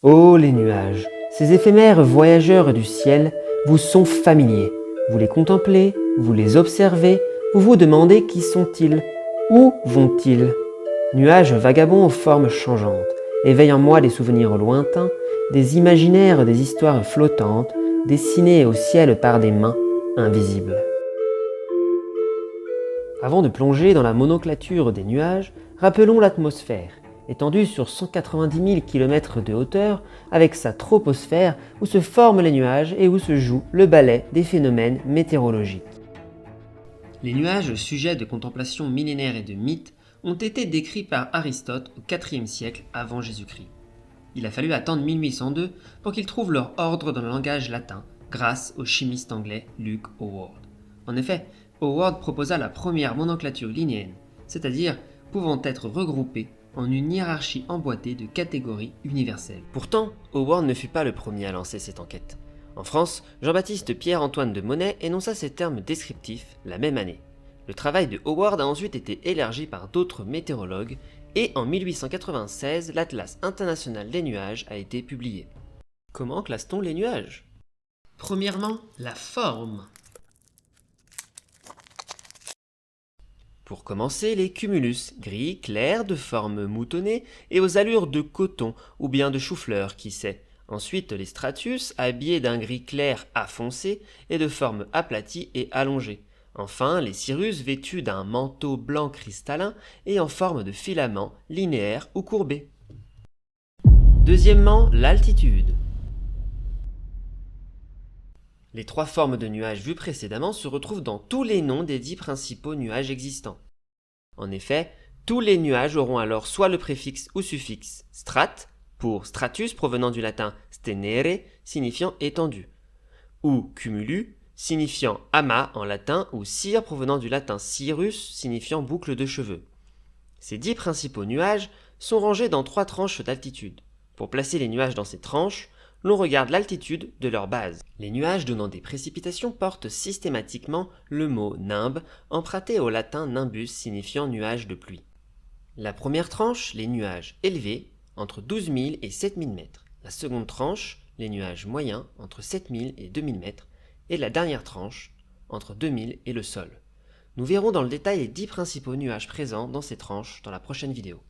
Oh les nuages, ces éphémères voyageurs du ciel vous sont familiers. Vous les contemplez, vous les observez, vous vous demandez qui sont-ils, où vont-ils? Nuages vagabonds aux formes changeantes, éveillent en moi des souvenirs lointains, des imaginaires, des histoires flottantes, dessinées au ciel par des mains invisibles. Avant de plonger dans la nomenclature des nuages, rappelons l'atmosphère, étendue sur 190 000 km de hauteur, avec sa troposphère où se forment les nuages et où se joue le ballet des phénomènes météorologiques. Les nuages, sujets de contemplation millénaire et de mythes, ont été décrits par Aristote au IVe siècle avant Jésus-Christ. Il a fallu attendre 1802 pour qu'ils trouvent leur ordre dans le langage latin, grâce au chimiste anglais Luke Howard. En effet, Howard proposa la première nomenclature linéenne, c'est-à-dire pouvant être regroupée en une hiérarchie emboîtée de catégories universelles. Pourtant, Howard ne fut pas le premier à lancer cette enquête. En France, Jean-Baptiste Pierre-Antoine de Monnet énonça ces termes descriptifs la même année. Le travail de Howard a ensuite été élargi par d'autres météorologues et en 1896, l'Atlas international des nuages a été publié. Comment classe-t-on les nuages? Premièrement, la forme. Pour commencer, les cumulus, gris, clairs, de forme moutonnée et aux allures de coton ou bien de chou-fleur, qui sait. Ensuite, les stratus, habillés d'un gris clair à foncé et de forme aplatie et allongée. Enfin, les cirrus vêtus d'un manteau blanc cristallin et en forme de filament, linéaire ou courbé. Deuxièmement, l'altitude. Les trois formes de nuages vues précédemment se retrouvent dans tous les noms des 10 principaux nuages existants. En effet, tous les nuages auront alors soit le préfixe ou suffixe strat, pour stratus provenant du latin stenere, signifiant étendu, ou cumulu, signifiant amas en latin, ou cire provenant du latin cirrus, signifiant boucle de cheveux. Ces 10 principaux nuages sont rangés dans 3 tranches d'altitude. Pour placer les nuages dans ces tranches, l'on regarde l'altitude de leur base. Les nuages donnant des précipitations portent systématiquement le mot nimbe, emprunté au latin nimbus signifiant nuage de pluie. La première tranche, les nuages élevés, entre 12 000 et 7 000 mètres. La seconde tranche, les nuages moyens, entre 7 000 et 2 000 mètres. Et la dernière tranche, entre 2 000 et le sol. Nous verrons dans le détail les 10 principaux nuages présents dans ces tranches dans la prochaine vidéo.